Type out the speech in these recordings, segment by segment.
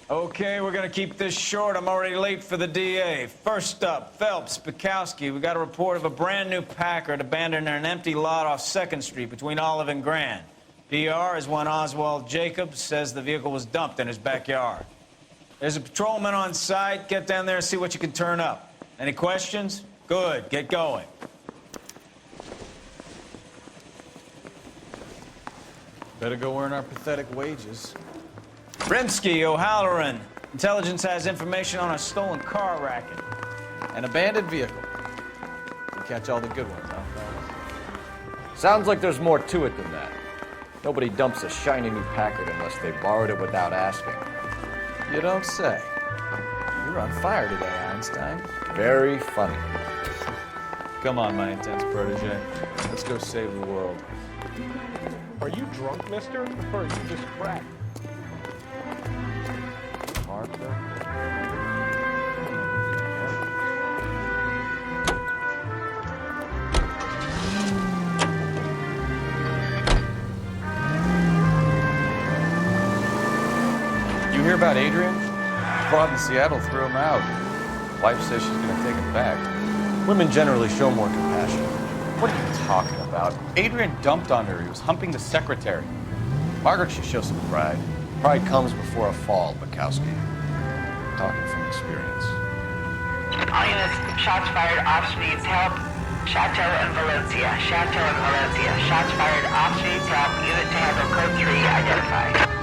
Okay, we're gonna keep this short. I'm already late for the DA. First up, Phelps, Bukowski. We got a report of a brand new Packard abandoned in an empty lot off 2nd Street between Olive and Grand. PR is one Oswald Jacobs says the vehicle was dumped in his backyard. There's a patrolman on site. Get down there and see what you can turn up. Any questions? Good, get going. Better go earn our pathetic wages. Rimsky, O'Halloran. Intelligence has information on a stolen car racket. An abandoned vehicle. You catch all the good ones, huh, fellas? Sounds like there's more to it than that. Nobody dumps a shiny new Packard unless they borrowed it without asking. You don't say. You're on fire today, Einstein. Very funny. Come on, my intense protege. Let's go save the world. Are you drunk, mister? Or are you just cracked? Martha? You hear about Adrian? Bob in Seattle threw him out. Wife says she's gonna take him back. Women generally show more compassion. What are you talking about? Adrian dumped on her. He was humping the secretary. Margaret should show some pride. Pride comes before a fall, Bukowski. Talking from experience. All units, shots fired, ops needs help. Chateau and Valencia. Chateau and Valencia. Shots fired, ops needs help. Unit to handle code 3 identified.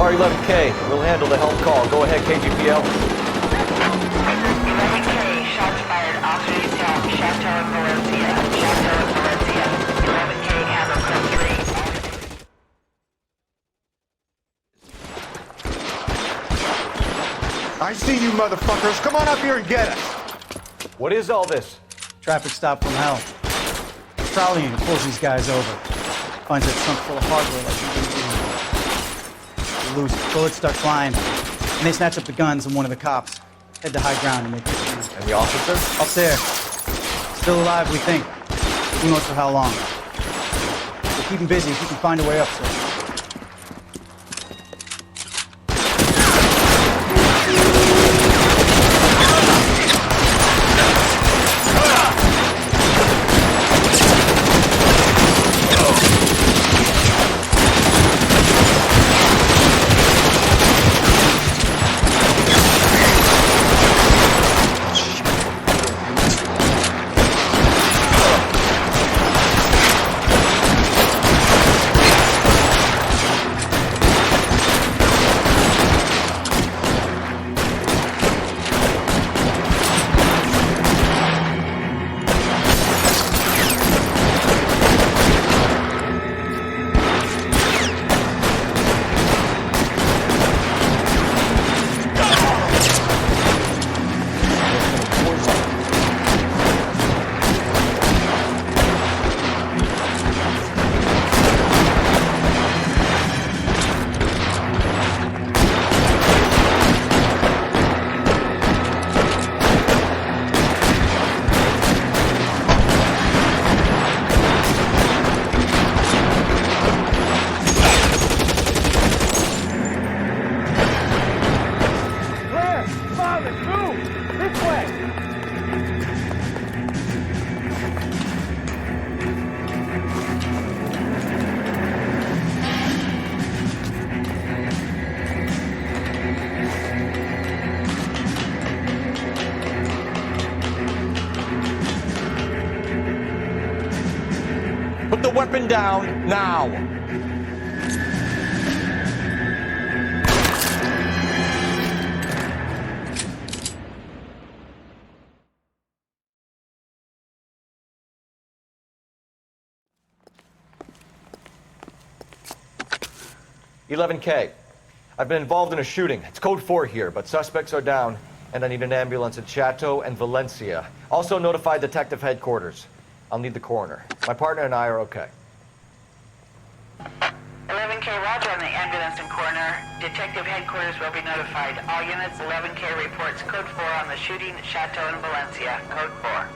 Car 11K, we'll handle the help call. Go ahead, KGPL. 11K, shots fired, officers help, Chateau and Valencia. Chateau and Valencia. 11K, handle code 3. I see you motherfuckers. Come on up here and get us. What is all this? Traffic stop from hell. Trolley unit pulls these guys over. Finds that trunk full of hardware like you lose. Bullets start flying. And they snatch up the guns and one of the cops. Head to high ground and make it. And the officer? Up there. Still alive, we think. Who knows for how long. We'll keep him busy if he can find a way up, sir. coming! Move! This way! Put the weapon down now. $11K. I've been involved in a shooting. It's code 4 here, but suspects are down, and I need an ambulance at Chateau and Valencia. Also notify detective headquarters. I'll need the coroner. My partner and I are okay. 11K, roger on the ambulance and coroner. Detective headquarters will be notified. All units, 11K reports code 4 on the shooting at Chateau and Valencia. Code 4.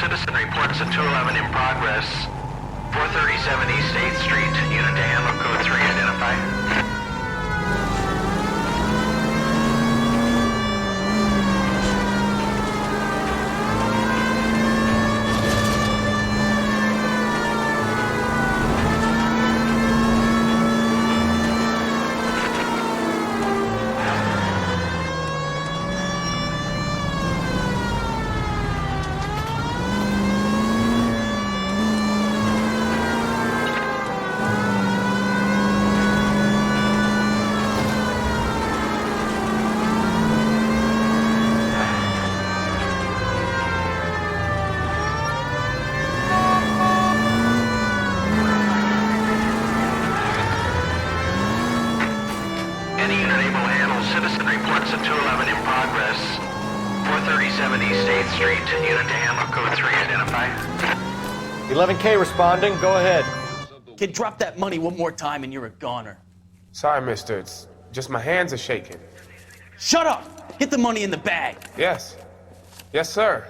Citizen reports a 211 in progress. 437 East 8th Street. Unit to handle code 3 identified. Citizen reports a 211 in progress. 437 East 8th Street. Unit to handle code 3 identified. 11K responding. Go ahead. Kid, drop that money one more time and you're a goner. Sorry, mister. It's just my hands are shaking. Shut up! Get the money in the bag. Yes. Yes, sir.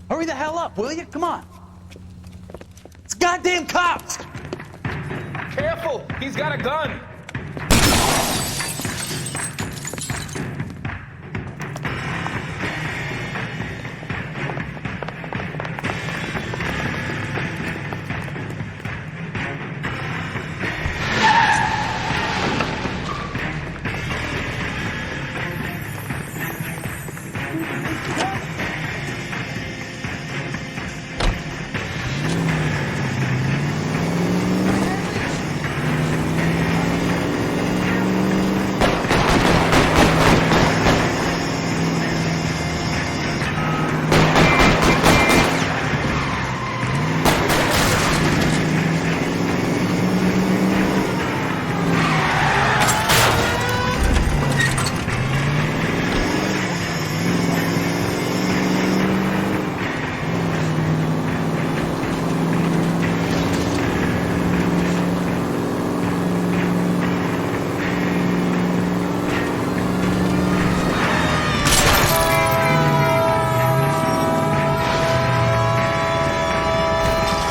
Hurry the hell up, will you? Come on. It's goddamn cops! Careful! He's got a gun!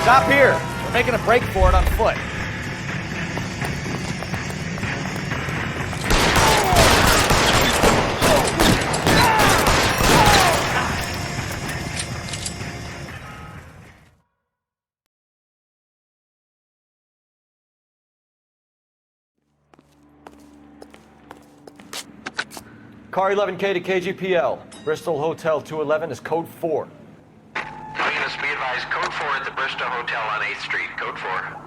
Stop here. We're making a break for it on foot. Car 11K to KGPL. Bristol Hotel 211 is code 4. All units be advised, code 4 at the Bristol Hotel on 8th Street. Code 4.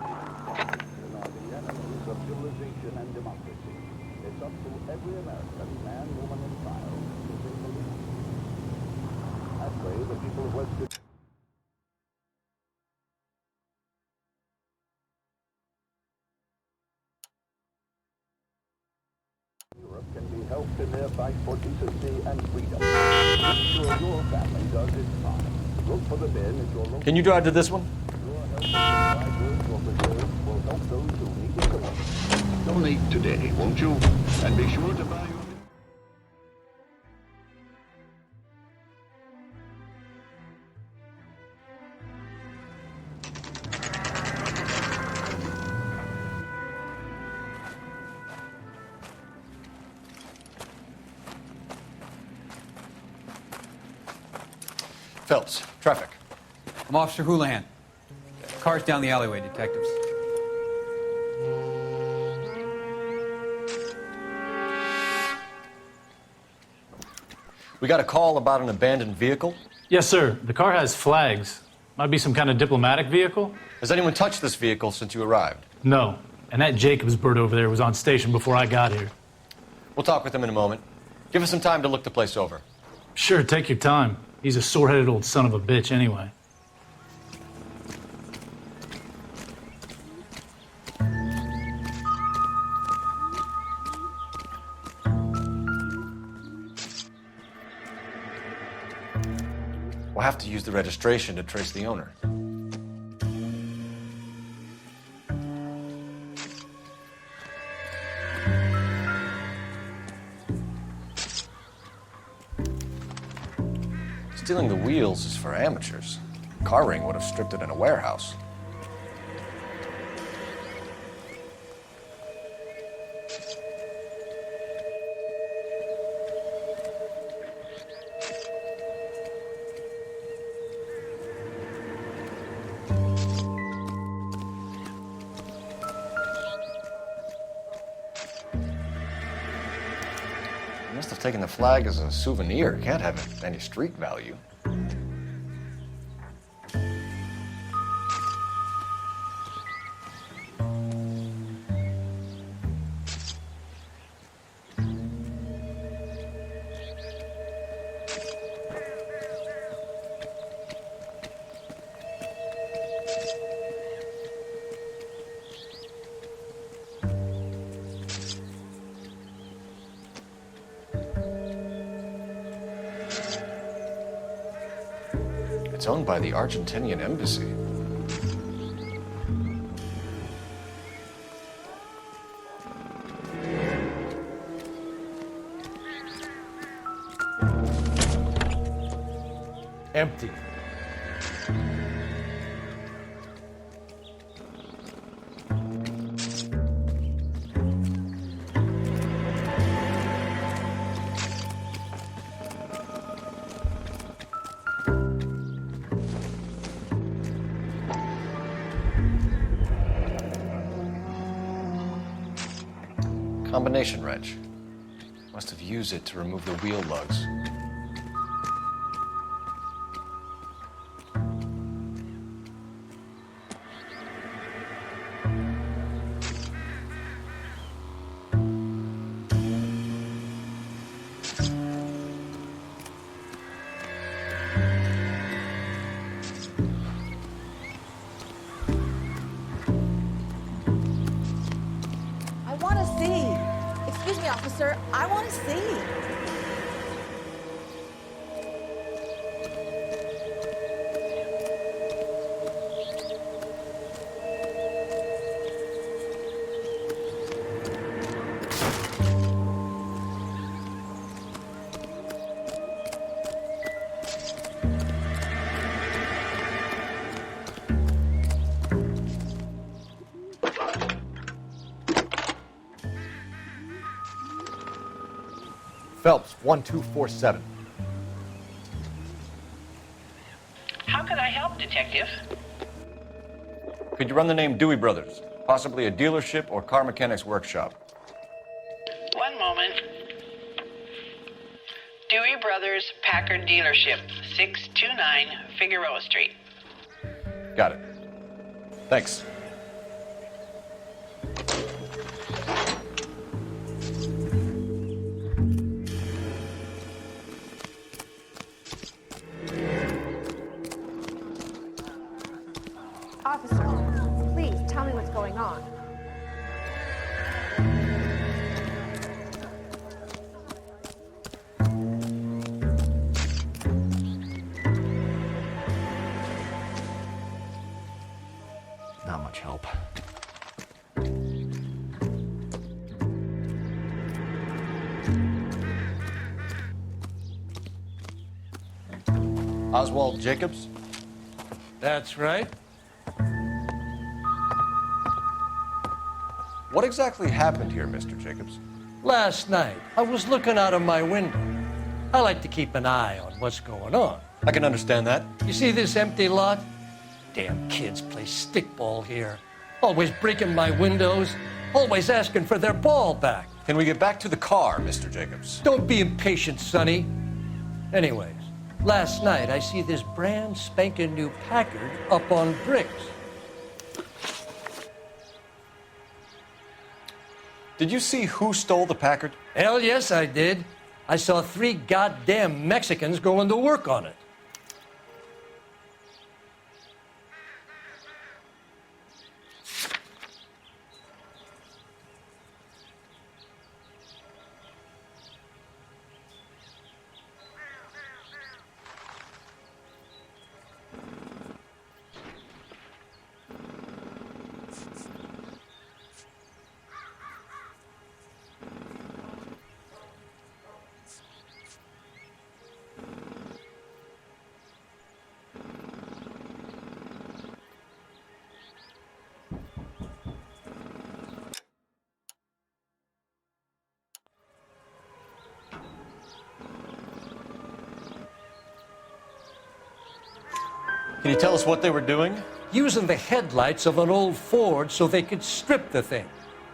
Can be helped in their fight for decency and freedom. Make sure your family does its part. Look for the men at your local... Can you drive to this one? Your help or preserves will help those who need it the most. Donate today, won't you? And be sure to buy your... Phelps, traffic. I'm Officer Houlihan. Car's down the alleyway, detectives. We got a call about an abandoned vehicle. Yes, sir. The car has flags. Might be some kind of diplomatic vehicle. Has anyone touched this vehicle since you arrived? No. And that Jacobs bird over there was on station before I got here. We'll talk with him in a moment. Give us some time to look the place over. Sure, take your time. He's a sore-headed old son of a bitch anyway. We'll have to use the registration to trace the owner. Stealing the wheels is for amateurs. Car ring would have stripped it in a warehouse. He must have taken the flag as a souvenir. Can't have any street value. It's owned by the Argentinian embassy. Empty. Combination wrench. Must have used it to remove the wheel lugs. Excuse me, officer. I want to see. Phelps, 1247. How can I help, Detective? Could you run the name Dewey Brothers? Possibly a dealership or car mechanics workshop. One moment. Brothers Packard dealership, 629 Figueroa Street. Got it. Thanks. Officer, please tell me what's going on. Not much help. Oswald Jacobs? That's right. What exactly happened here, Mr. Jacobs? Last night, I was looking out of my window. I like to keep an eye on what's going on. I can understand that. You see this empty lot? Damn kids play stickball here. Always breaking my windows, always asking for their ball back. Can we get back to the car, Mr. Jacobs? Don't be impatient, Sonny. Anyways, last night I see this brand spanking new Packard up on bricks. Did you see who stole the Packard? Hell yes, I did. I saw 3 goddamn Mexicans going to work on it. Can you tell us what they were doing? Using the headlights of an old Ford so they could strip the thing.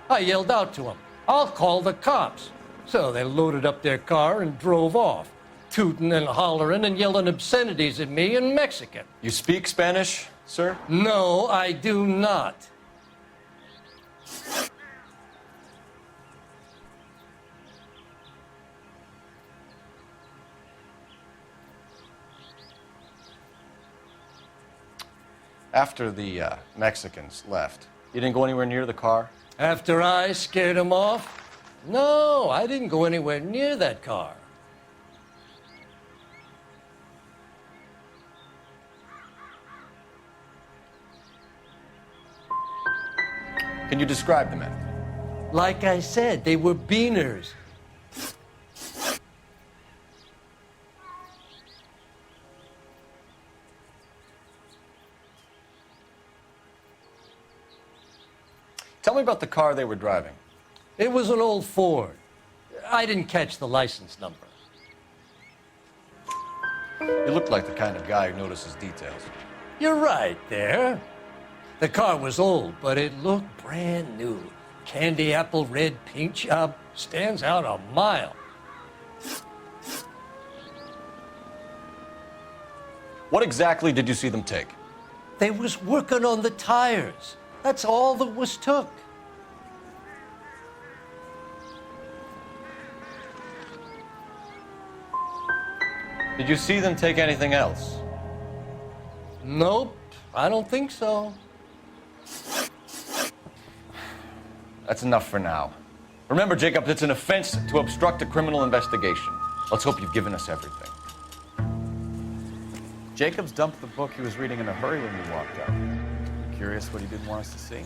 I yelled out to them, "I'll call the cops." So they loaded up their car and drove off, tooting and hollering and yelling obscenities at me in Mexican. You speak Spanish, sir? No, I do not. After the Mexicans left, you didn't go anywhere near the car? After I scared them off? No, I didn't go anywhere near that car. Can you describe the men? Like I said, they were beaners. Tell me about the car they were driving. It was an old Ford. I didn't catch the license number. You look like the kind of guy who notices details. You're right there. The car was old, but it looked brand new. Candy apple red paint job stands out a mile. What exactly did you see them take? They was working on the tires. That's all that was took. Did you see them take anything else? Nope, I don't think so. That's enough for now. Remember, Jacob, it's an offense to obstruct a criminal investigation. Let's hope you've given us everything. Jacobs dumped the book he was reading in a hurry when we walked up. Curious what he didn't want us to see.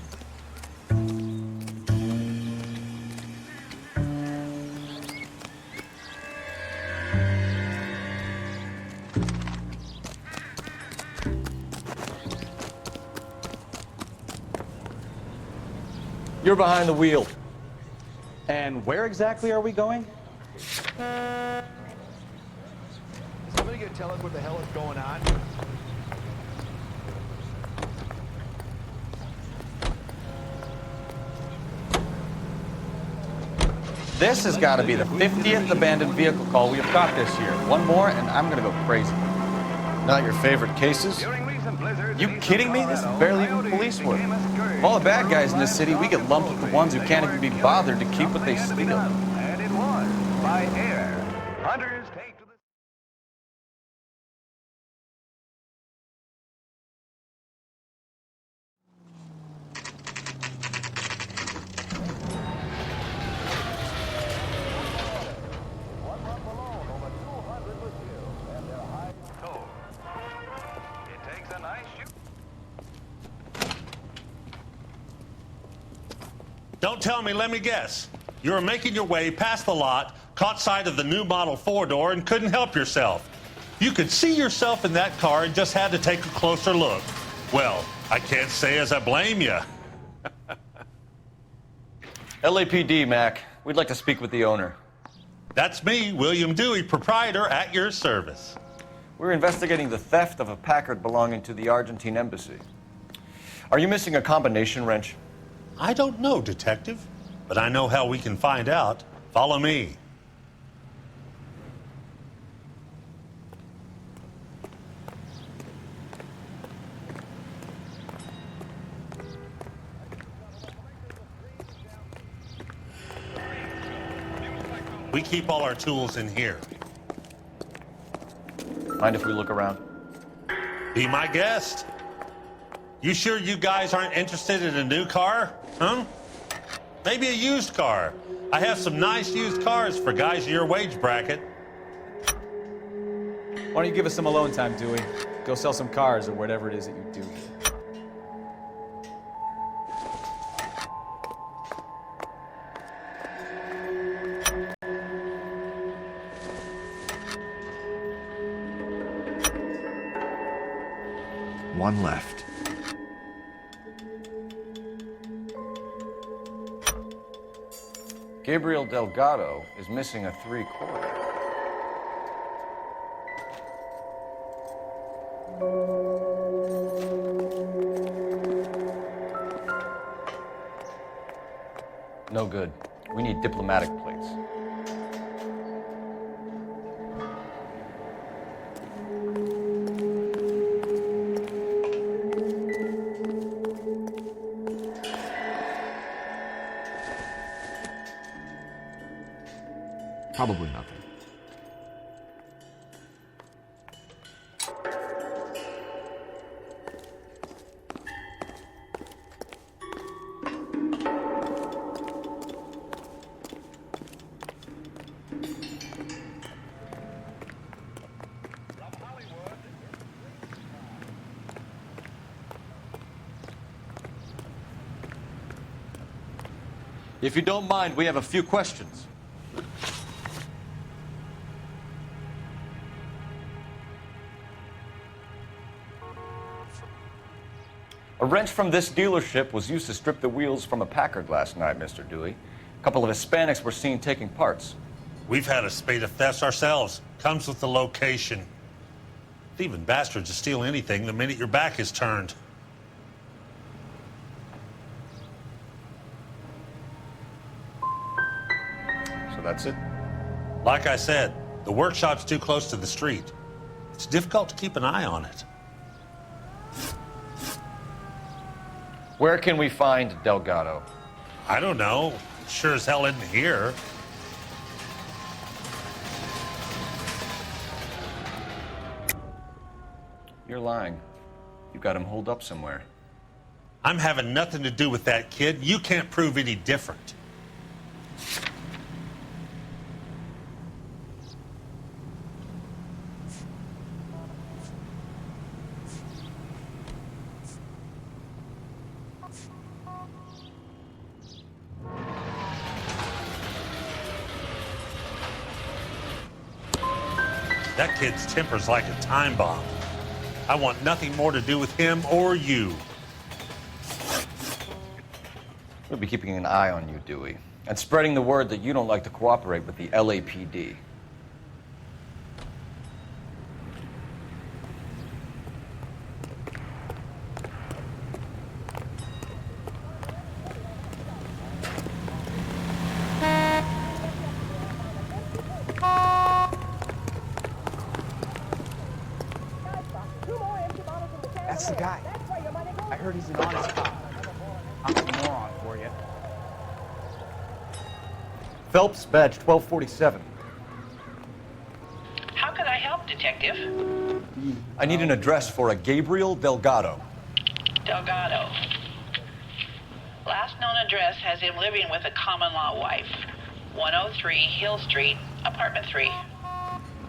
You're behind the wheel. And where exactly are we going? Is somebody gonna tell us what the hell is going on? This has got to be the 50th abandoned vehicle call we have got this year. One more, and I'm going to go crazy. Not your favorite cases? You kidding me? This is barely even police work. Of all the bad guys in this city, we get lumped with the ones who can't even be bothered to keep what they steal. And it was by air. Hunters take to the... Don't tell me, let me guess. You were making your way past the lot, caught sight of the new model 4-door, and couldn't help yourself. You could see yourself in that car and just had to take a closer look. Well, I can't say as I blame you. LAPD, Mac. We'd like to speak with the owner. That's me, William Dewey, proprietor, at your service. We're investigating the theft of a Packard belonging to the Argentine embassy. Are you missing a combination wrench? I don't know, Detective, but I know how we can find out. Follow me. We keep all our tools in here. Mind if we look around? Be my guest. You sure you guys aren't interested in a new car? Huh? Maybe a used car. I have some nice used cars for guys in your wage bracket. Why don't you give us some alone time, Dewey? Go sell some cars or whatever it is that you do. One left. Gabriel Delgado is missing a 3/4. No good. We need diplomatic plates. Probably nothing. If you don't mind, we have a few questions. A wrench from this dealership was used to strip the wheels from a Packard last night, Mr. Dewey. A couple of Hispanics were seen taking parts. We've had a spate of thefts ourselves. Comes with the location. Thieving bastards to steal anything the minute your back is turned. So that's it? Like I said, the workshop's too close to the street. It's difficult to keep an eye on it. Where can we find Delgado? I don't know. Sure as hell isn't here. You're lying. You've got him holed up somewhere. I'm having nothing to do with that kid. You can't prove any different. That kid's temper's like a time bomb. I want nothing more to do with him or you. We'll be keeping an eye on you, Dewey, and spreading the word that you don't like to cooperate with the LAPD. That's the guy. I heard he's an honest cop. I'm a moron for you. Phelps, badge 1247. How can I help, Detective? I need an address for a Gabriel Delgado. Delgado. Last known address has him living with a common-law wife. 103 Hill Street, apartment 3. You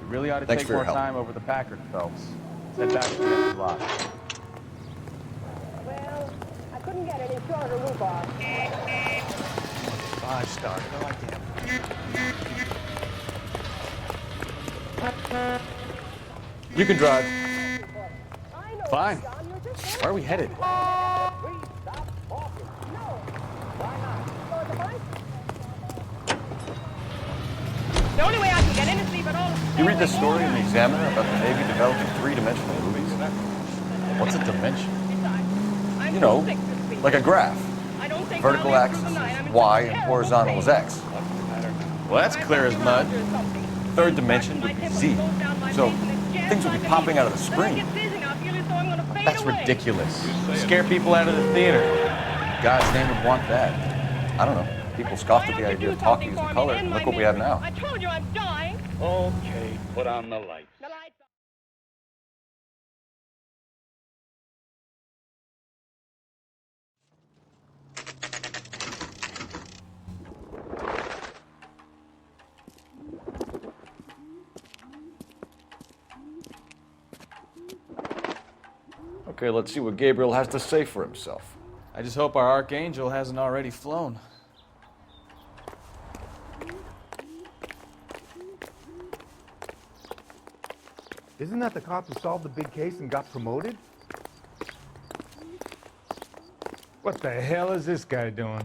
really ought to Thanks take for your more help. time over the Packard, Phelps. Head back to the empty lot. Well, I couldn't get any shorter rhubarb. 5-star. I like him. You can drive. Fine. Where are we headed? The only way I can get in is leave it all. You read this story in the Examiner about the Navy developing three-dimensional movies? What's a dimension? You know, like a graph. Vertical axis is Y and horizontal is X. Well, that's clear as mud. Third dimension would be Z. So things would be popping out of the screen. That's ridiculous. Scare people out of the theater. God's name would want that. I don't know. People scoffed at the idea of talkies in color, and look what we have now. I told you I'm dying. Okay, put on the lights. The lights. Okay, let's see what Gabriel has to say for himself. I just hope our archangel hasn't already flown. Isn't that the cop who solved the big case and got promoted? What the hell is this guy doing?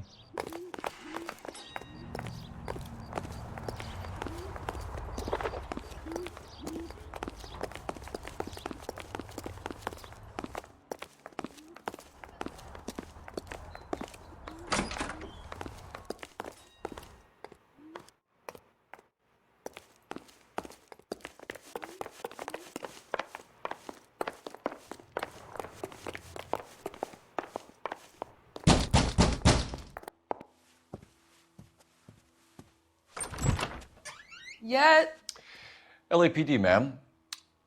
Yeah. LAPD, ma'am.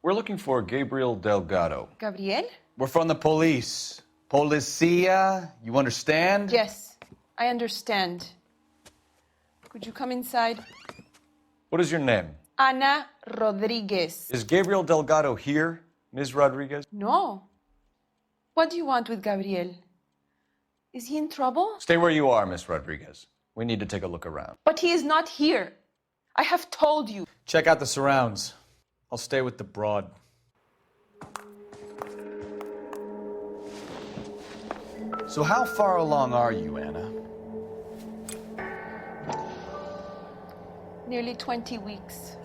We're looking for Gabriel Delgado. Gabriel? We're from the police. Policia, you understand? Yes, I understand. Could you come inside? What is your name? Ana Rodriguez. Is Gabriel Delgado here, Ms. Rodriguez? No. What do you want with Gabriel? Is he in trouble? Stay where you are, Ms. Rodriguez. We need to take a look around. But he is not here. I have told you. Check out the surrounds. I'll stay with the broad. So how far along are you, Anna? Nearly 20 weeks.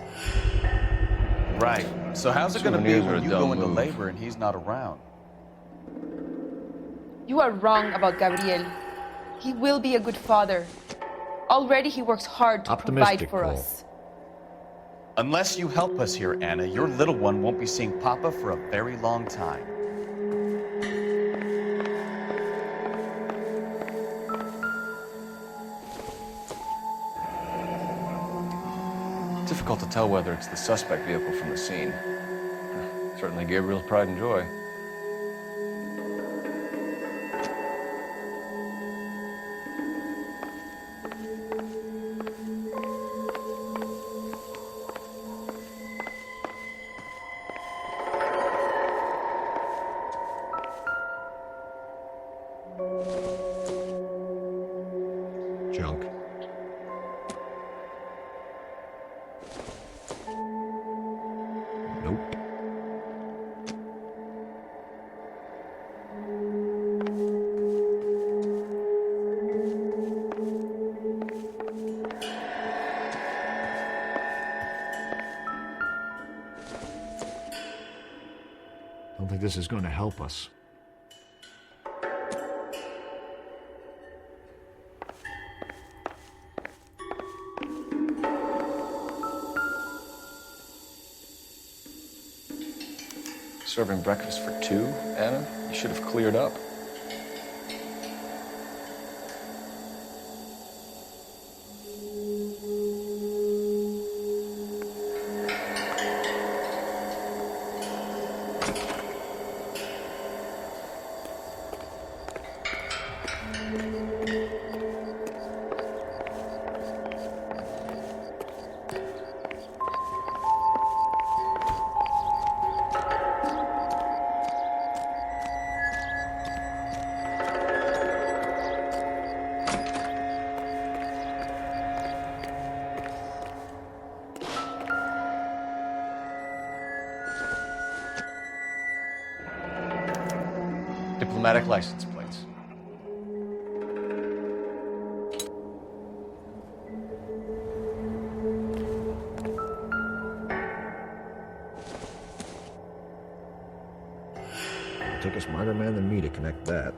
Right. So how's it going to be Souvenirs are when a you dumb go into move. labor and he's not around? You are wrong about Gabriel. He will be a good father. Already he works hard to provide for us. Unless you help us here, Anna, your little one won't be seeing Papa for a very long time. Difficult to tell whether it's the suspect vehicle from the scene. Certainly Gabriel's pride and joy. Junk. Nope. Don't think this is going to help us. Serving breakfast for two, Anna? You should have cleared up. Diplomatic license plates. It'll take a smarter man than me to connect that.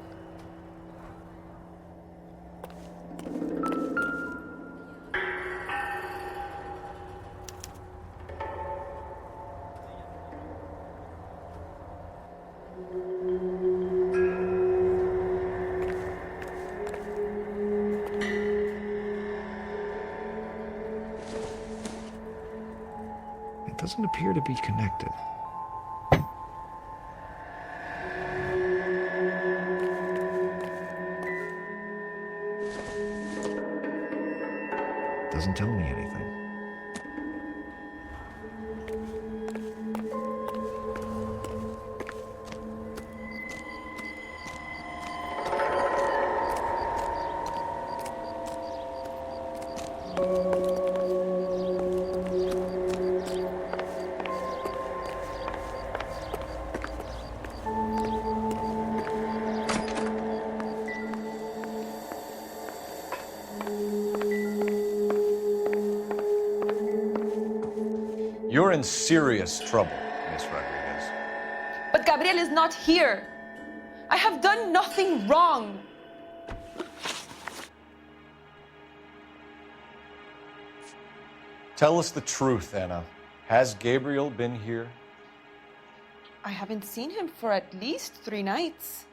It doesn't appear to be connected. Doesn't tell me anything. You're in serious trouble, Miss Rodriguez. But Gabriel is not here. I have done nothing wrong. Tell us the truth, Anna. Has Gabriel been here? I haven't seen him for at least 3 nights.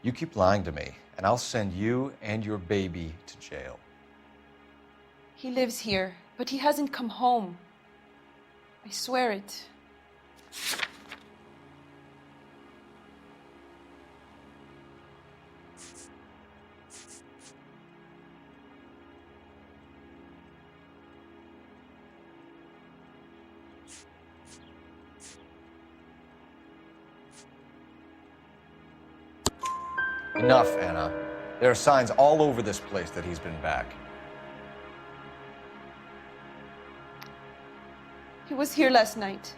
You keep lying to me, and I'll send you and your baby to jail. He lives here, but he hasn't come home. I swear it. Enough, Anna. There are signs all over this place that he's been back. He was here last night.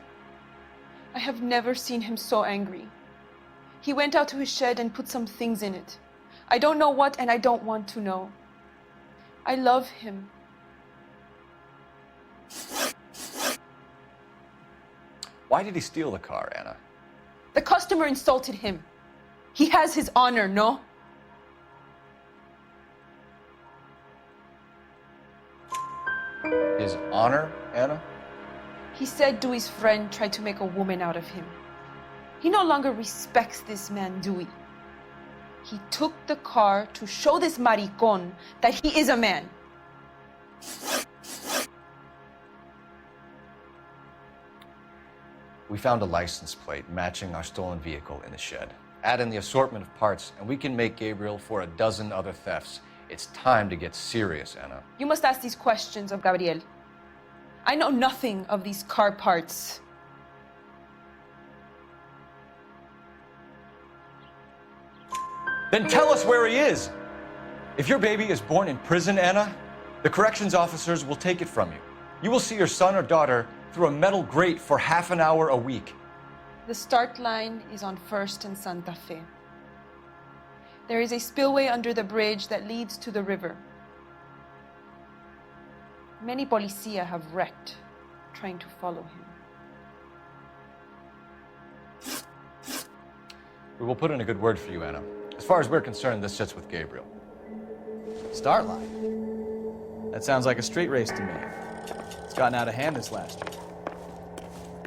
I have never seen him so angry. He went out to his shed and put some things in it. I don't know what, and I don't want to know. I love him. Why did he steal the car, Anna? The customer insulted him. He has his honor, no? His honor, Anna? He said Dewey's friend tried to make a woman out of him. He no longer respects this man, Dewey. He took the car to show this maricón that he is a man. We found a license plate matching our stolen vehicle in the shed. Add in the assortment of parts, and we can make Gabriel for a dozen other thefts. It's time to get serious, Anna. You must ask these questions of Gabriel. I know nothing of these car parts. Then tell us where he is. If your baby is born in prison, Anna, the corrections officers will take it from you. You will see your son or daughter through a metal grate for half an hour a week. The start line is on 1st and Santa Fe. There is a spillway under the bridge that leads to the river. Many policia have wrecked trying to follow him. We will put in a good word for you, Anna. As far as we're concerned, this sits with Gabriel. Start line? That sounds like a street race to me. Let's It's gotten out of hand this last year.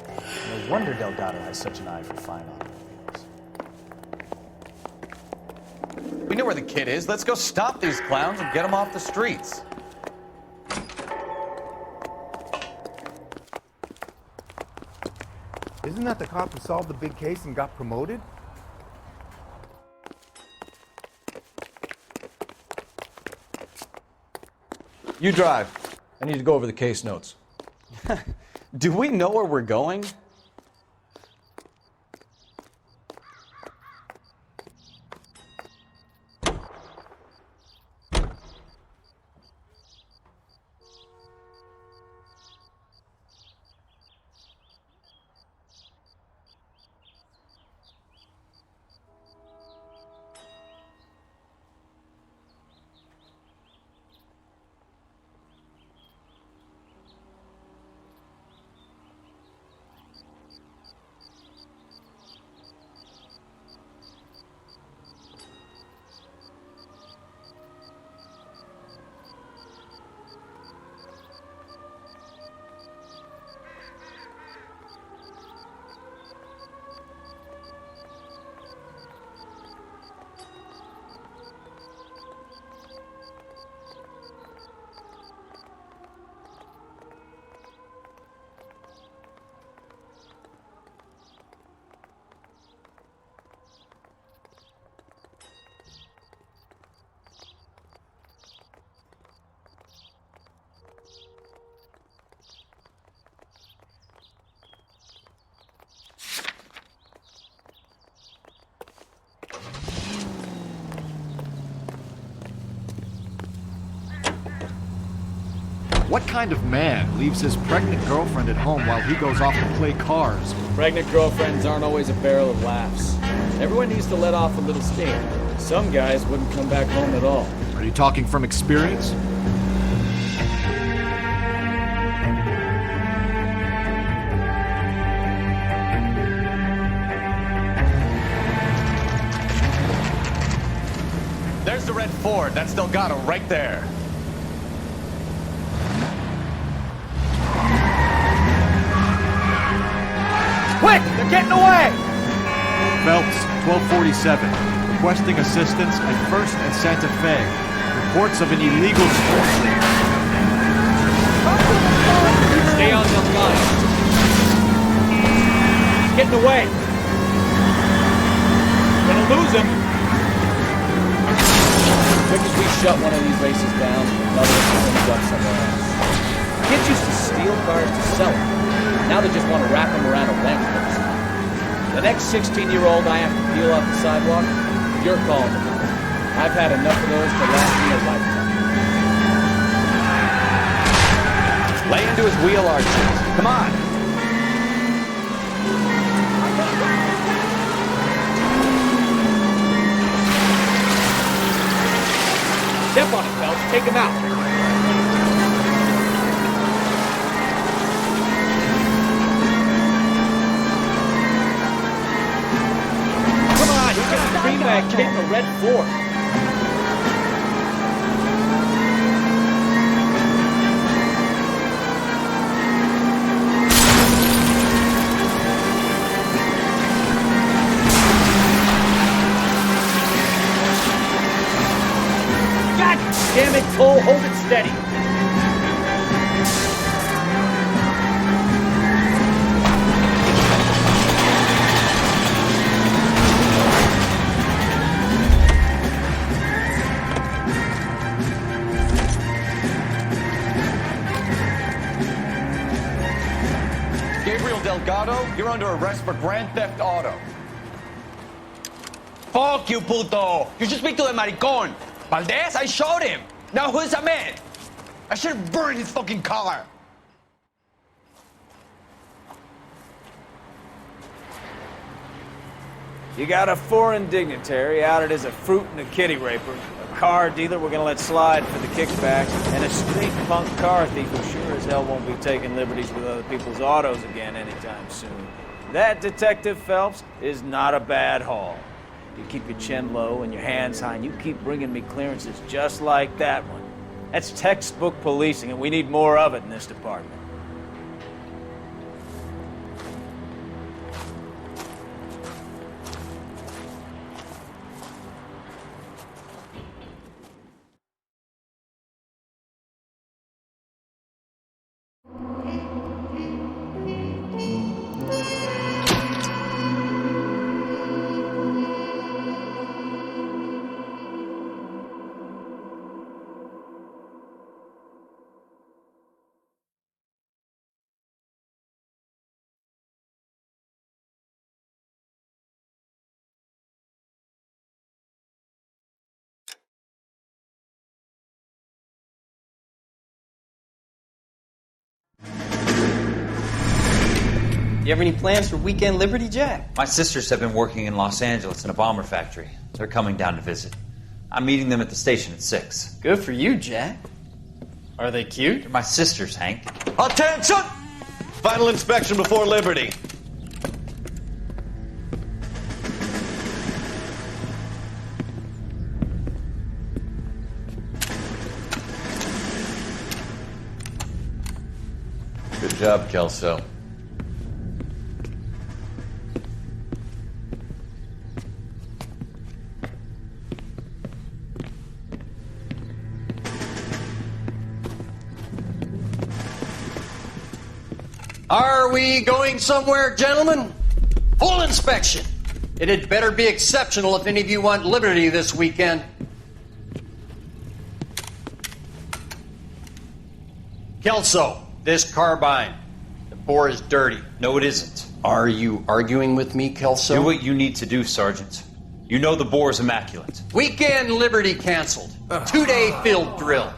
No wonder Delgado has such an eye for fine automobiles. We know where the kid is. Let's go stop these clowns and get them off the streets. Isn't that the cop who solved the big case and got promoted? You drive. I need to go over the case notes. Do we know where we're going? What kind of man leaves his pregnant girlfriend at home while he goes off to play cars? Pregnant girlfriends aren't always a barrel of laughs. Everyone needs to let off a little steam. Some guys wouldn't come back home at all. Are you talking from experience? There's the red Ford. That's Delgado right there. Quick! They're getting away! Phelps, 1247. Requesting assistance at 1st and Santa Fe. Reports of an illegal street. Stay on Delgado. He's getting away. Gonna lose him. As quick as we shut one of these races down, another one ends up somewhere else. Kids used to steal cars to sell them. Now they just want to wrap them around a lamp post. The next 16-year-old I have to peel off the sidewalk, you're calling it. I've had enough of those to last me a lifetime. Lay into his wheel arches. Come on. Step on it, Phelps. Take him out. Bring that kid in a red Ford. God damn it, Cole, hold it steady. Delgado, you're under arrest for grand theft auto. Fuck you, puto! You should speak to the maricón. Valdez, I shot him. Now who's a man? I should have burned his fucking car. You got a foreign dignitary outed as a fruit and a kitty raper, a car dealer we're gonna let slide for the kickback, and a street punk car thief who sure as hell won't be taking liberties with other people's autos again anytime soon. That, Detective Phelps, is not a bad haul. You keep your chin low and your hands high, and you keep bringing me clearances just like that one. That's textbook policing, and we need more of it in this department. You have any plans for weekend Liberty, Jack? My sisters have been working in Los Angeles in a bomber factory. They're coming down to visit. I'm meeting them at the station at 6. Good for you, Jack. Are they cute? They're my sisters, Hank. Attention! Final inspection before Liberty. Good job, Kelso. Are we going somewhere, gentlemen? Full inspection. It had better be exceptional if any of you want liberty this weekend. Kelso, this carbine. The bore is dirty. No, it isn't. Are you arguing with me, Kelso? Do what you need to do, Sergeant. You know the bore is immaculate. Weekend liberty canceled. 2-day field drill.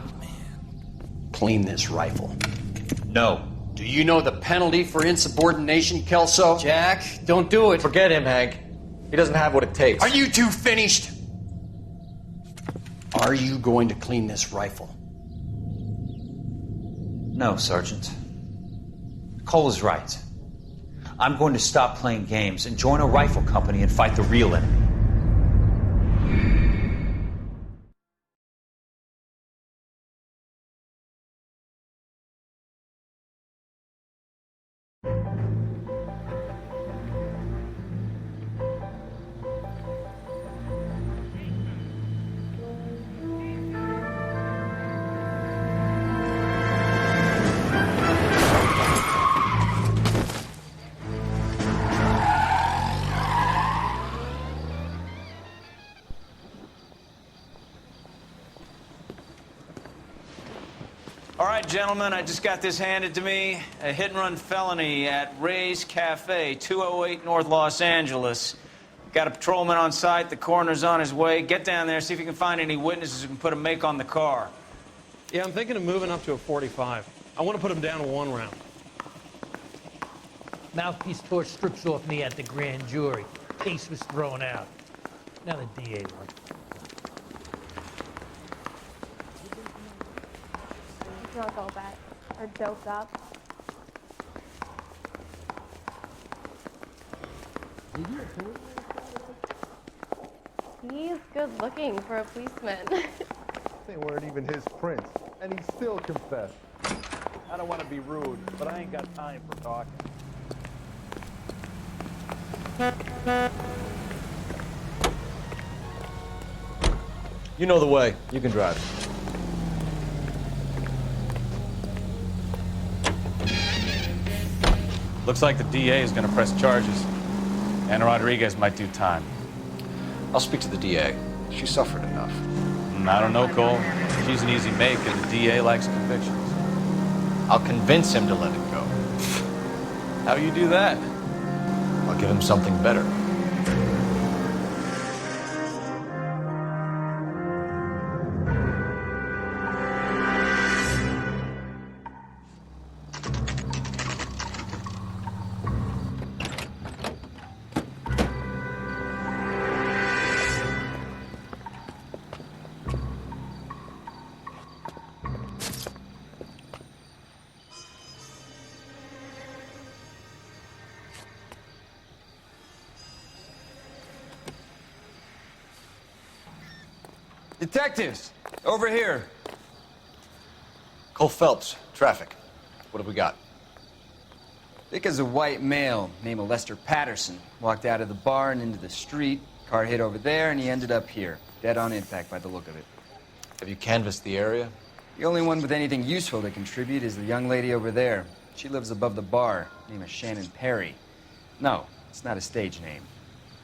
Clean this rifle. No. Do you know the penalty for insubordination, Kelso? Jack, don't do it. Forget him, Hank. He doesn't have what it takes. Are you two finished? Are you going to clean this rifle? No, Sergeant. Cole is right. I'm going to stop playing games and join a rifle company and fight the real enemy. All right, gentlemen, I just got this handed to me. A hit-and-run felony at Ray's Cafe, 208 North Los Angeles. Got a patrolman on site. The coroner's on his way. Get down there, see if you can find any witnesses who can put a make on the car. Yeah, I'm thinking of moving up to a 45. I want to put him down to 1 round. Mouthpiece torch strips off me at the grand jury. Case was thrown out. Now the DA won. Drunk all that, or doped up. He's good looking for a policeman. They weren't even his prints, and he still confessed. I don't want to be rude, but I ain't got time for talking. You know the way. You can drive. Looks like the DA is going to press charges. Anna Rodriguez might do time. I'll speak to the DA. She suffered enough. I don't know, Cole. She's an easy make, and the DA likes convictions. I'll convince him to let it go. How you do that? I'll give him something better. Detectives, over here. Cole Phelps, traffic. What have we got? Thick as a white male named Lester Patterson walked out of the bar and into the street. Car hit over there, and he ended up here. Dead on impact by the look of it. Have you canvassed the area? The only one with anything useful to contribute is the young lady over there. She lives above the bar. Name is Shannon Perry. No, it's not a stage name.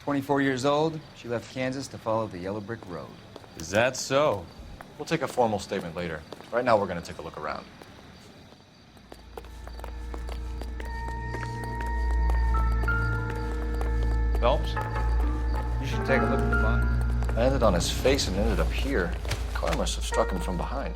24 years old, she left Kansas to follow the yellow brick road. Is that so? We'll take a formal statement later. Right now, we're going to take a look around. Phelps, you should take a look at the body. I landed on his face and ended up here. The car must have struck him from behind.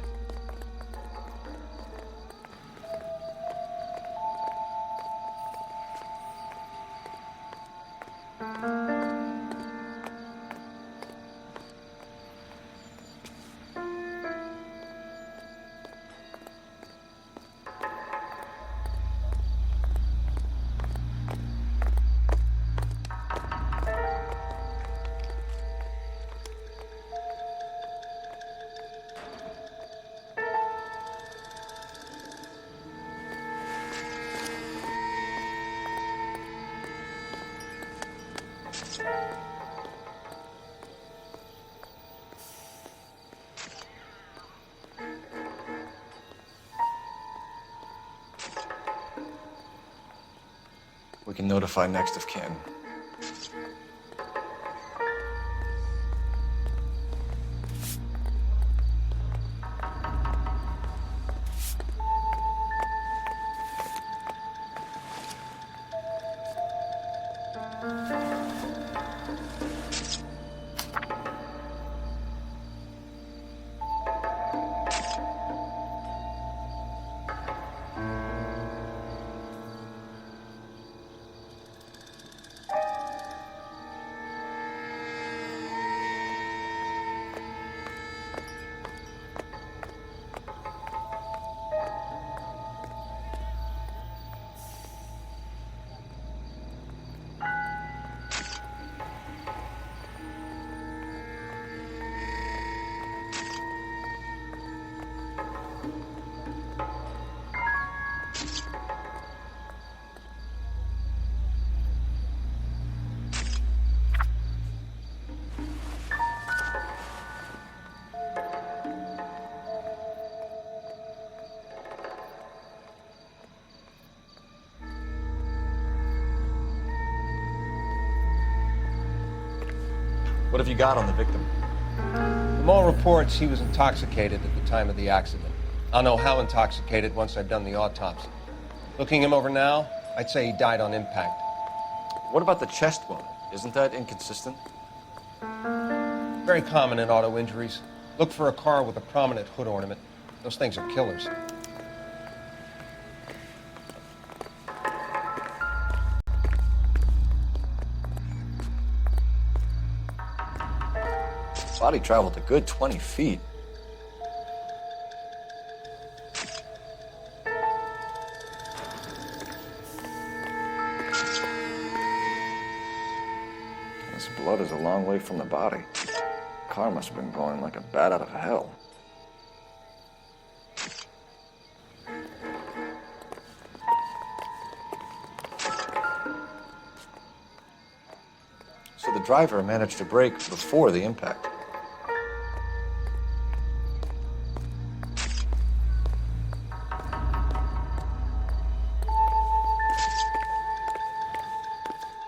We can notify next of kin. What have you got on the victim? From all reports, he was intoxicated at the time of the accident. I'll know how intoxicated once I've done the autopsy. Looking him over now, I'd say he died on impact. What about the chest wound? Isn't that inconsistent? Very common in auto injuries. Look for a car with a prominent hood ornament. Those things are killers. Body traveled a good 20 feet. This blood is a long way from the body. Car must have been going like a bat out of hell. So the driver managed to brake before the impact.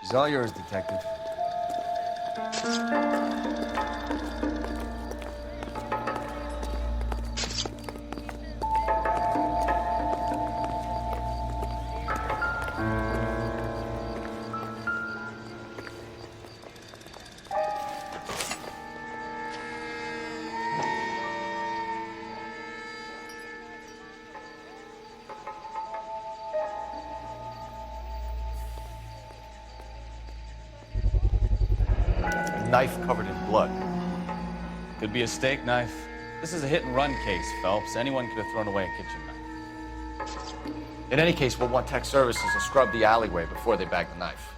She's all yours, Detective. Knife covered in blood. Could be a steak knife. This is a hit-and-run case, Phelps. Anyone could have thrown away a kitchen knife. In any case, we'll want tech services to scrub the alleyway before they bag the knife.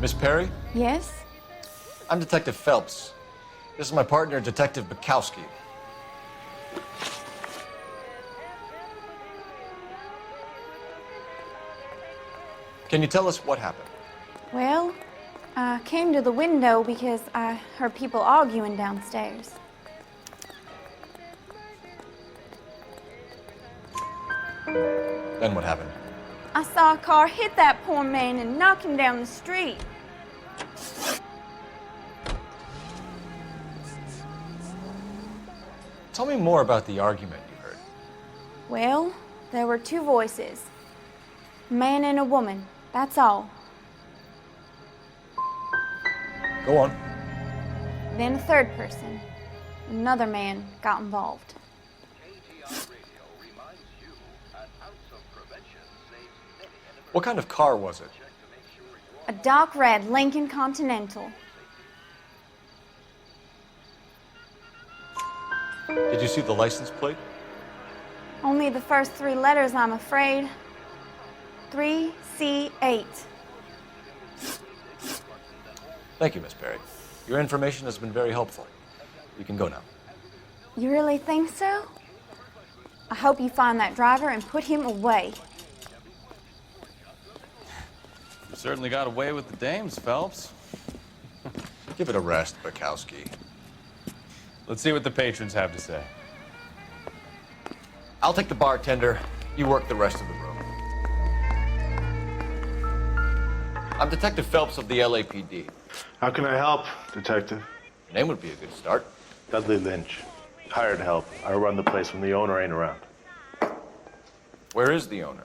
Miss Perry? Yes? I'm Detective Phelps. This is my partner, Detective Bukowski. Can you tell us what happened? Well, I came to the window because I heard people arguing downstairs. Then what happened? I saw a car hit that poor man and knock him down the street. Tell me more about the argument you heard. Well, there were two voices. A man and a woman, that's all. Go on. Then a third person, another man, got involved. What kind of car was it? A dark red Lincoln Continental. Did you see the license plate? Only the first three letters, I'm afraid. 3C8. Thank you, Miss Perry. Your information has been very helpful. You can go now. You really think so? I hope you find that driver and put him away. You certainly got away with the dames, Phelps. Give it a rest, Bukowski. Let's see what the patrons have to say. I'll take the bartender. You work the rest of the room. I'm Detective Phelps of the LAPD. How can I help, Detective? Your name would be a good start. Dudley Lynch. Hired help. I run the place when the owner ain't around. Where is the owner?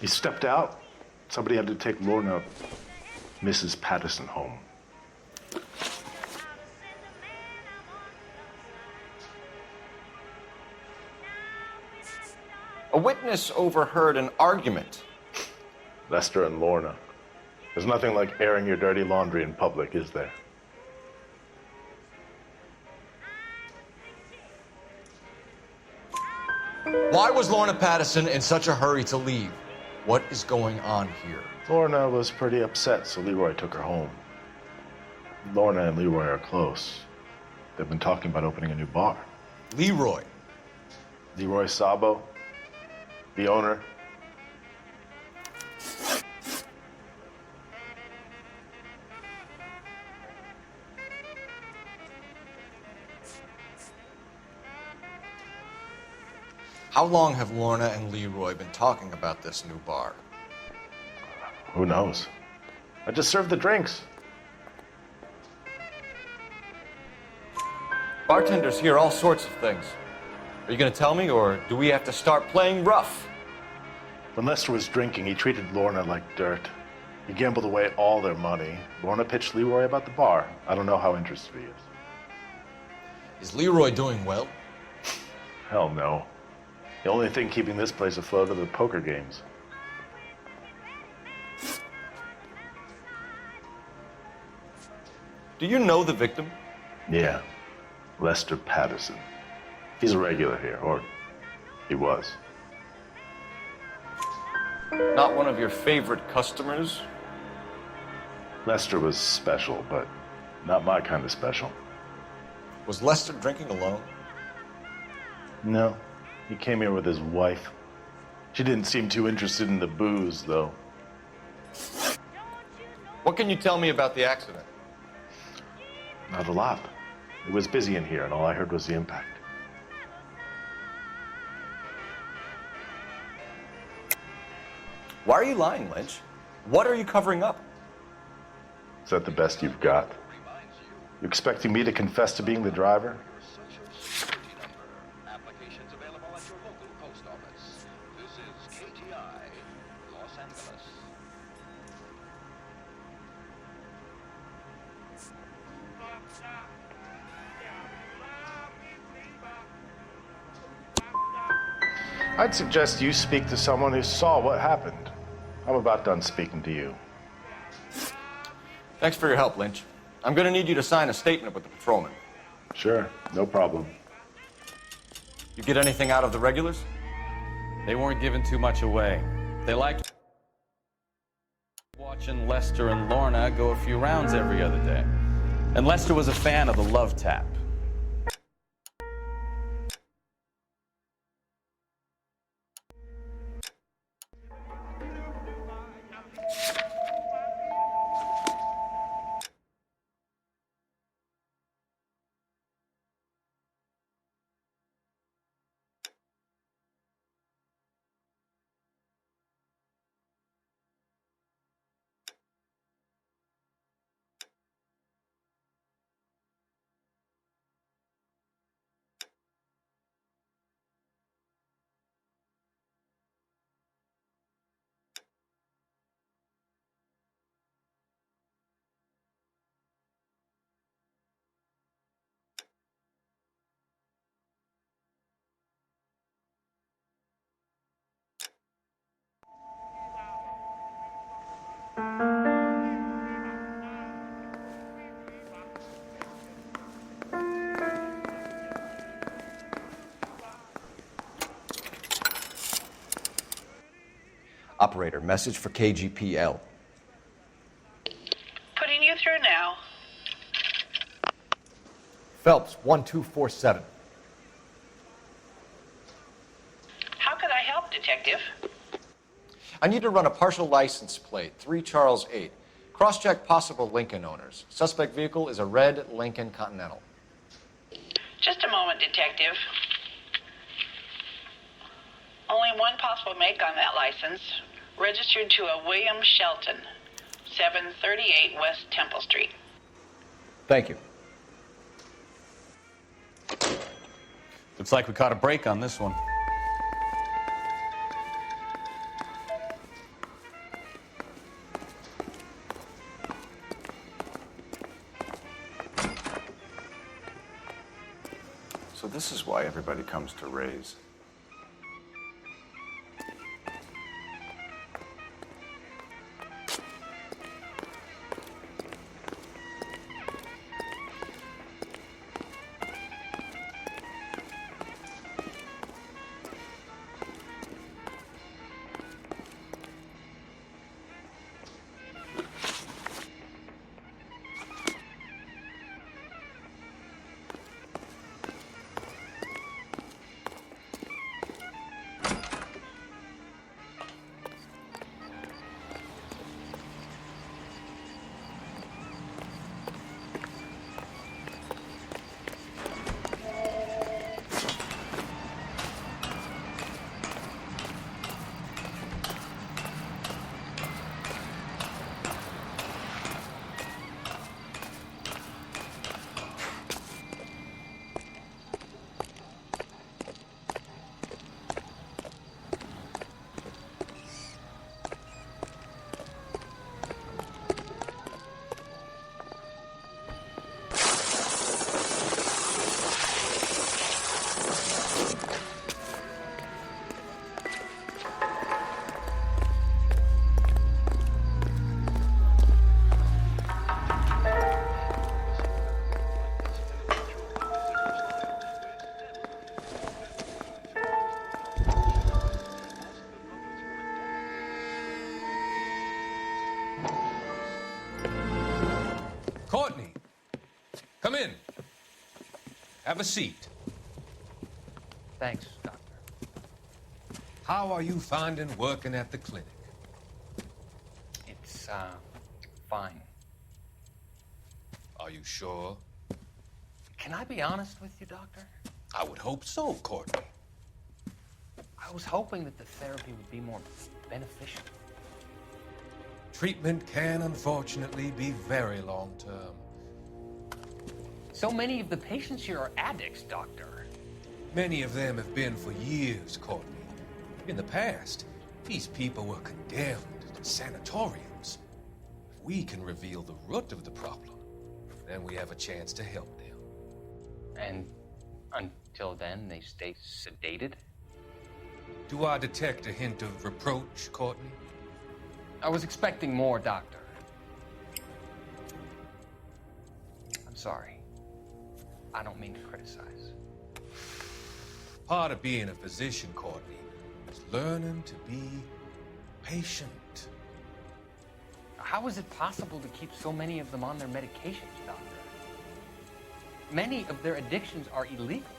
He stepped out. Somebody had to take Lorna, Mrs. Patterson, home. A witness overheard an argument. Lester and Lorna. There's nothing like airing your dirty laundry in public, is there? Why was Lorna Patterson in such a hurry to leave? What is going on here? Lorna was pretty upset, so Leroy took her home. Lorna and Leroy are close. They've been talking about opening a new bar. Leroy? Leroy Sabo, the owner. How long have Lorna and Leroy been talking about this new bar? Who knows? I just served the drinks. Bartenders hear all sorts of things. Are you going to tell me, or do we have to start playing rough? When Lester was drinking, he treated Lorna like dirt. He gambled away all their money. Lorna pitched Leroy about the bar. I don't know how interested he is. Is Leroy doing well? Hell no. The only thing keeping this place afloat are the poker games. Do you know the victim? Yeah. Lester Patterson. He's a regular here, or he was. Not one of your favorite customers? Lester was special, but not my kind of special. Was Lester drinking alone? No. He came here with his wife. She didn't seem too interested in the booze, though. What can you tell me about the accident? Not a lot. It was busy in here, and all I heard was the impact. Why are you lying, Lynch? What are you covering up? Is that the best you've got? You expecting me to confess to being the driver? I'd suggest you speak to someone who saw what happened. I'm about done speaking to you. Thanks for your help, Lynch. I'm going to need you to sign a statement with the patrolman. Sure, no problem. You get anything out of the regulars? They weren't giving too much away. They liked watching Lester and Lorna go a few rounds every other day. And Lester was a fan of the love tap. Operator, message for KGPL. Putting you through now. Phelps, 1247. I need to run a partial license plate, 3 Charles 8. Cross-check possible Lincoln owners. Suspect vehicle is a red Lincoln Continental. Just a moment, Detective. Only one possible make on that license. Registered to a William Shelton, 738 West Temple Street. Thank you. Looks like we caught a break on this one. So this is why everybody comes to Ray's. Courtney, come in. Have a seat. Thanks, Doctor. How are you finding working at the clinic? It's, fine. Are you sure? Can I be honest with you, Doctor? I would hope so, Courtney. I was hoping that the therapy would be more beneficial. Treatment can, unfortunately, be very long-term. So many of the patients here are addicts, Doctor. Many of them have been for years, Courtney. In the past, these people were condemned to sanatoriums. If we can reveal the root of the problem, then we have a chance to help them. And until then, they stay sedated? Do I detect a hint of reproach, Courtney? I was expecting more, Doctor. I'm sorry. I don't mean to criticize. Part of being a physician, Courtney, is learning to be patient. How is it possible to keep so many of them on their medications, Doctor? Many of their addictions are illegal.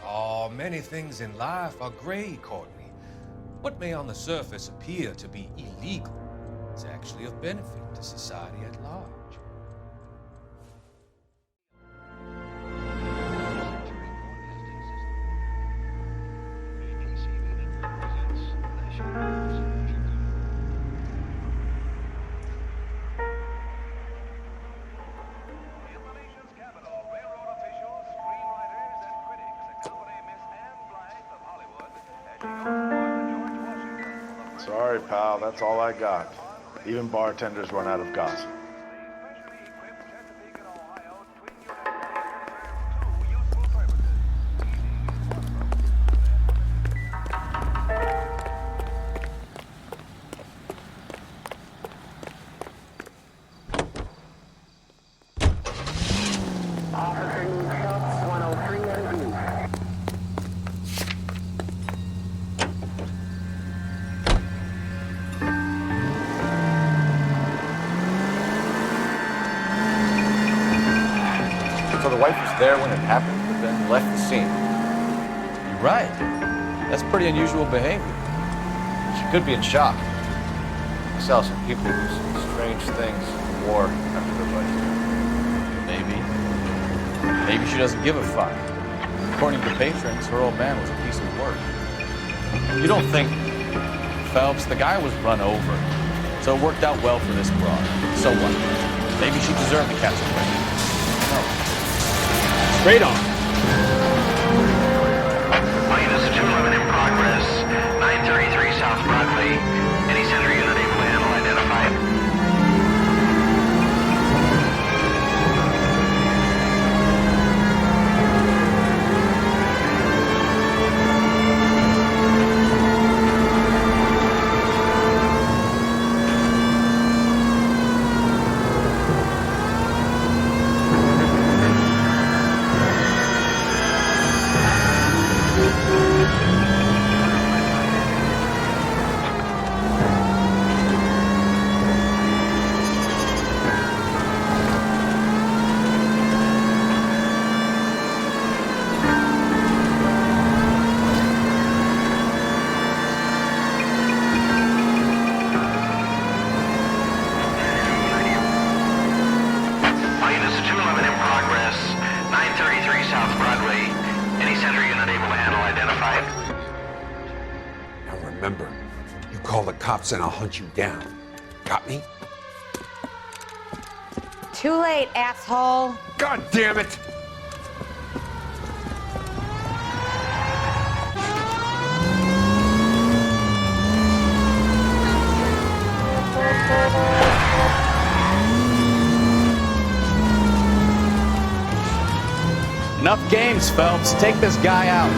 Oh, many things in life are gray, Courtney. What may on the surface appear to be illegal is actually of benefit to society at large. Sorry, pal, that's all I got. Even bartenders run out of gossip. So the wife was there when it happened, but then left the scene. You're right. That's pretty unusual behavior. She could be in shock. Excel, some people do some strange things in war after their budget. Maybe. Maybe she doesn't give a fuck. According to patrons, her old man was a piece of work. You don't think... Phelps, the guy was run over. So it worked out well for this broad. So what? Maybe she deserved to catch a break. No. Straight on. Minus 211 in progress. 933 South Broadway. Any center unit able to handle identified? And I'll hunt you down. Got me? Too late, asshole. God damn it! Enough games, Phelps. Take this guy out.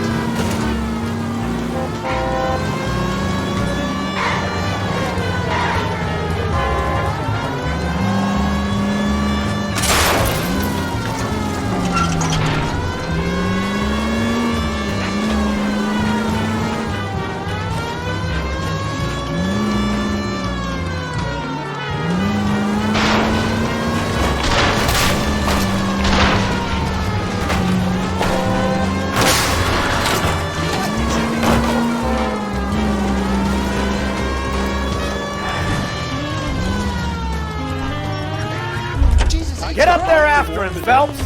Get up there after him, Phelps!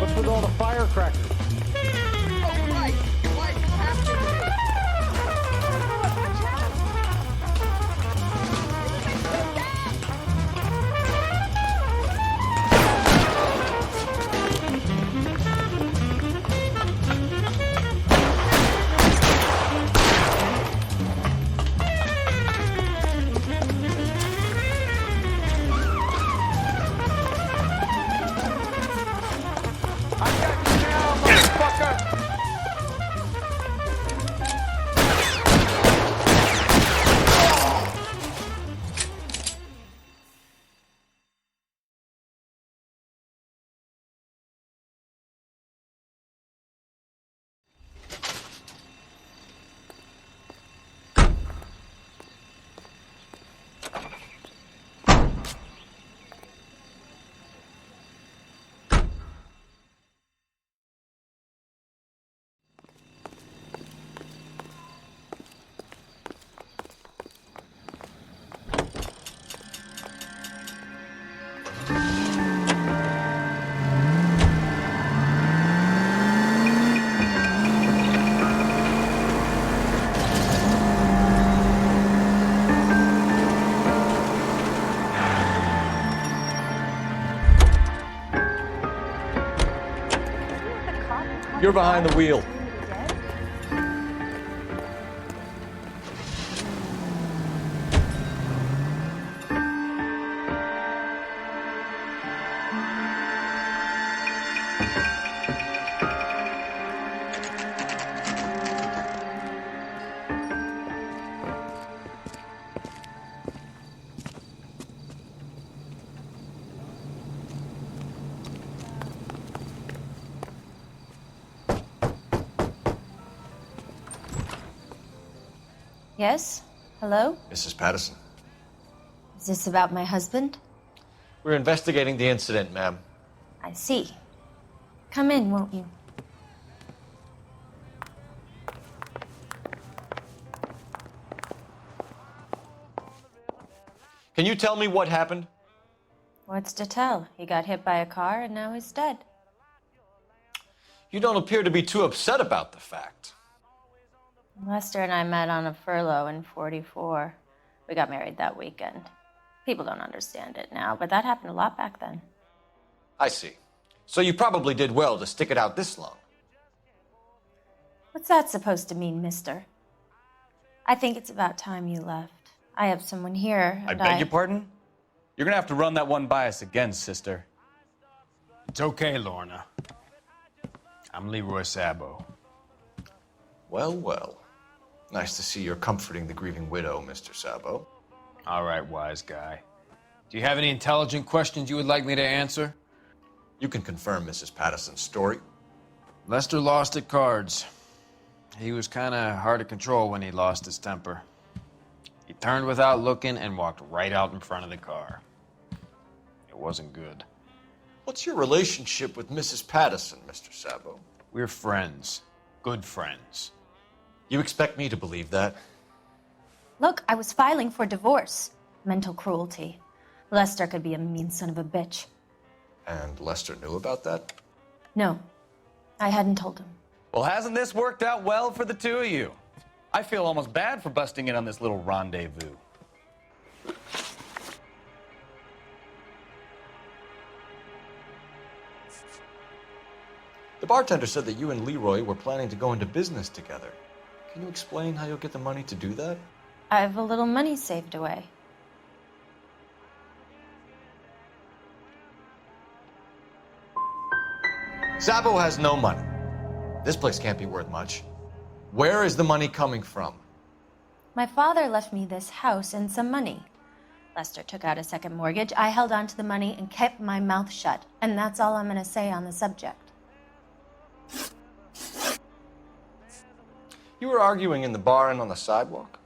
What's with all the firecrackers? You're behind the wheel. Yes? Hello? Mrs. Patterson. Is this about my husband? We're investigating the incident, ma'am. I see. Come in, won't you? Can you tell me what happened? What's to tell? He got hit by a car and now he's dead. You don't appear to be too upset about the fact. Lester and I met on a furlough in '44. We got married that weekend. People don't understand it now, but that happened a lot back then. I see. So you probably did well to stick it out this long. What's that supposed to mean, mister? I think it's about time you left. I have someone here. I beg your pardon? You're gonna have to run that one by us again, sister. It's okay, Lorna. I'm Leroy Sabo. Well, well. Nice to see you're comforting the grieving widow, Mr. Sabo. All right, wise guy. Do you have any intelligent questions you would like me to answer? You can confirm Mrs. Patterson's story. Lester lost at cards. He was kind of hard to control when he lost his temper. He turned without looking and walked right out in front of the car. It wasn't good. What's your relationship with Mrs. Patterson, Mr. Sabo? We're friends. Good friends. You expect me to believe that? Look, I was filing for divorce. Mental cruelty. Lester could be a mean son of a bitch. And Lester knew about that? No, I hadn't told him. Well, hasn't this worked out well for the two of you? I feel almost bad for busting in on this little rendezvous. The bartender said that you and Leroy were planning to go into business together. Can you explain how you'll get the money to do that? I have a little money saved away. Sabo has no money. This place can't be worth much. Where is the money coming from? My father left me this house and some money. Lester took out a second mortgage. I held on to the money and kept my mouth shut. And that's all I'm going to say on the subject. You were arguing in the bar and on the sidewalk?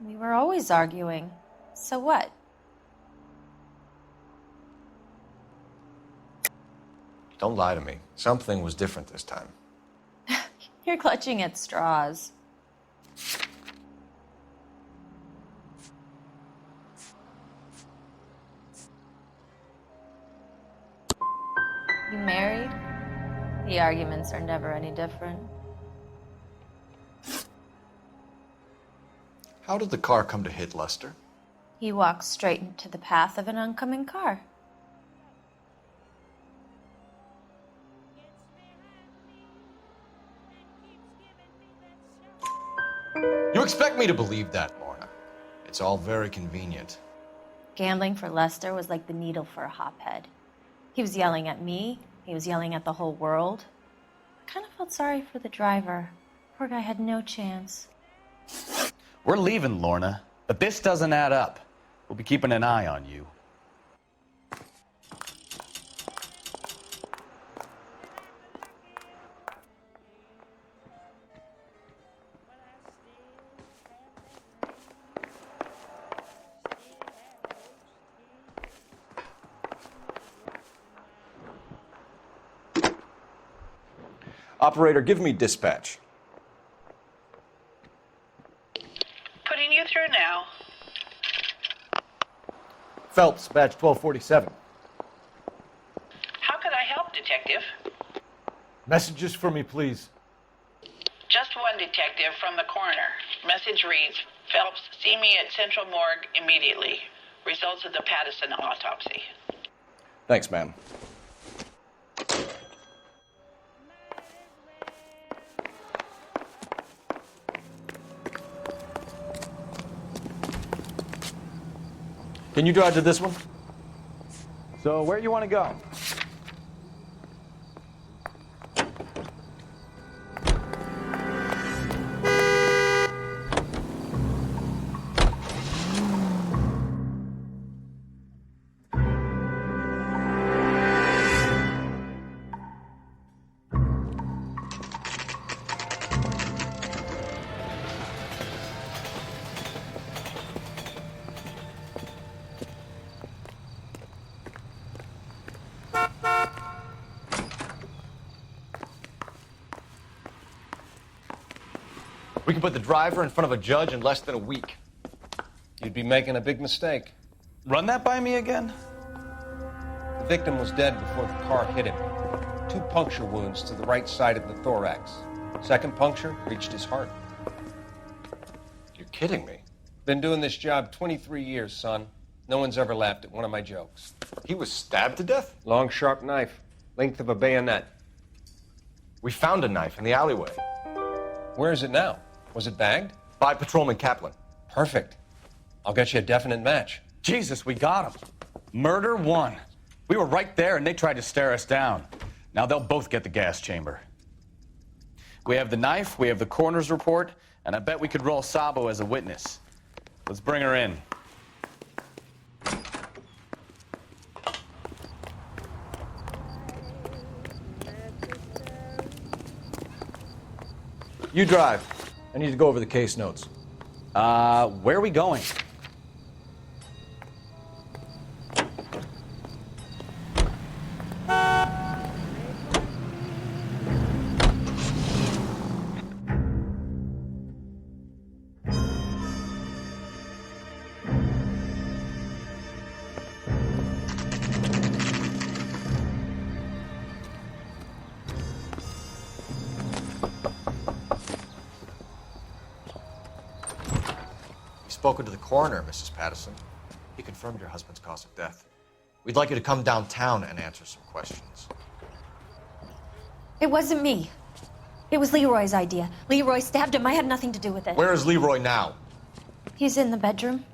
We were always arguing. So what? Don't lie to me. Something was different this time. You're clutching at straws. You married? The arguments are never any different. How did the car come to hit Lester? He walks straight into the path of an oncoming car. You expect me to believe that, Lorna. It's all very convenient. Gambling for Lester was like the needle for a hophead. He was yelling at me. He was yelling at the whole world. I kind of felt sorry for the driver. Poor guy had no chance. We're leaving, Lorna, but this doesn't add up. We'll be keeping an eye on you. Operator, give me dispatch. Putting you through now. Phelps, badge 1247. How could I help, Detective? Messages for me, please. Just one detective from the coroner. Message reads, Phelps, see me at Central Morgue immediately. Results of the Patterson autopsy. Thanks, ma'am. Can you drive to this one? So where you want to go? We can put the driver in front of a judge in less than a week. You'd be making a big mistake. Run that by me again? The victim was dead before the car hit him. 2 puncture wounds to the right side of the thorax. Second puncture reached his heart. You're kidding me. Been doing this job 23 years, son. No one's ever laughed at one of my jokes. He was stabbed to death? Long, sharp knife, length of a bayonet. We found a knife in the alleyway. Where is it now? Was it bagged? By Patrolman Kaplan. Perfect. I'll get you a definite match. Jesus, we got him. Murder 1. We were right there and they tried to stare us down. Now they'll both get the gas chamber. We have the knife, we have the coroner's report, and I bet we could roll Sabo as a witness. Let's bring her in. You drive. I need to go over the case notes. Where are we going? Spoken to the coroner, Mrs. Patterson. He confirmed your husband's cause of death. We'd like you to come downtown and answer some questions. It wasn't me. It was Leroy's idea. Leroy stabbed him. I had nothing to do with it. Where is Leroy now? He's in the bedroom.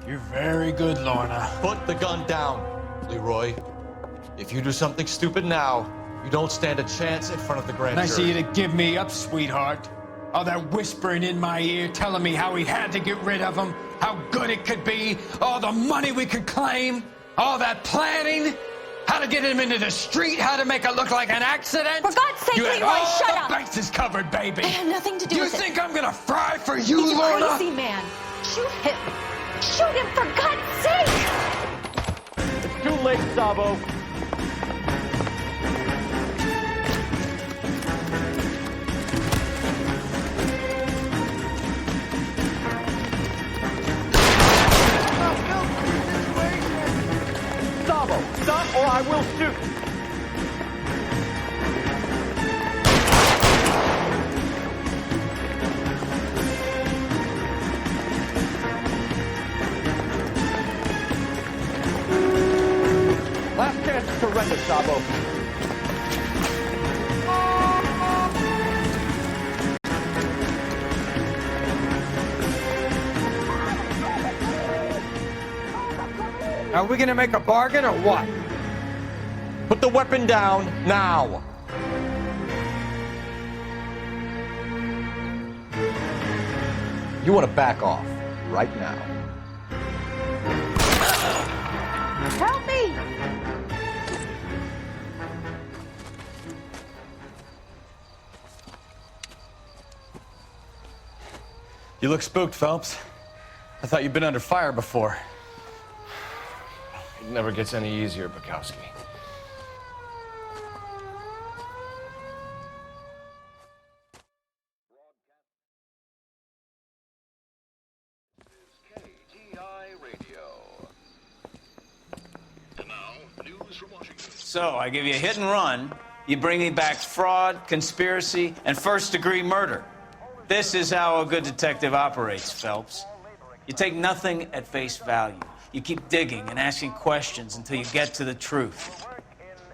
You're very good, Lorna. Put the gun down, Leroy. If you do something stupid now, you don't stand a chance in front of the grand jury. Nice of you to give me up, sweetheart. All that whispering in my ear, telling me how we had to get rid of him, how good it could be, all the money we could claim, all that planning, how to get him into the street, how to make it look like an accident. For God's sake, you had Leroy, all shut the up. bases covered, baby. I had nothing to do with it. You think I'm gonna fry for you, He's Lorna? a crazy man. Shoot him. Shoot him, for God's sake. It's too late, Sabo. Stop or I will shoot! Last chance to surrender, Sabo. Are we gonna make a bargain or what? Put the weapon down now. You want to back off right now. Help me! You look spooked, Phelps. I thought you'd been under fire before. It never gets any easier, Bukowski. So, I give you a hit and run, you bring me back fraud, conspiracy, and first-degree murder. This is how a good detective operates, Phelps. You take nothing at face value. You keep digging and asking questions until you get to the truth.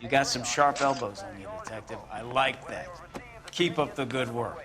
You got some sharp elbows on you, detective. I like that. Keep up the good work.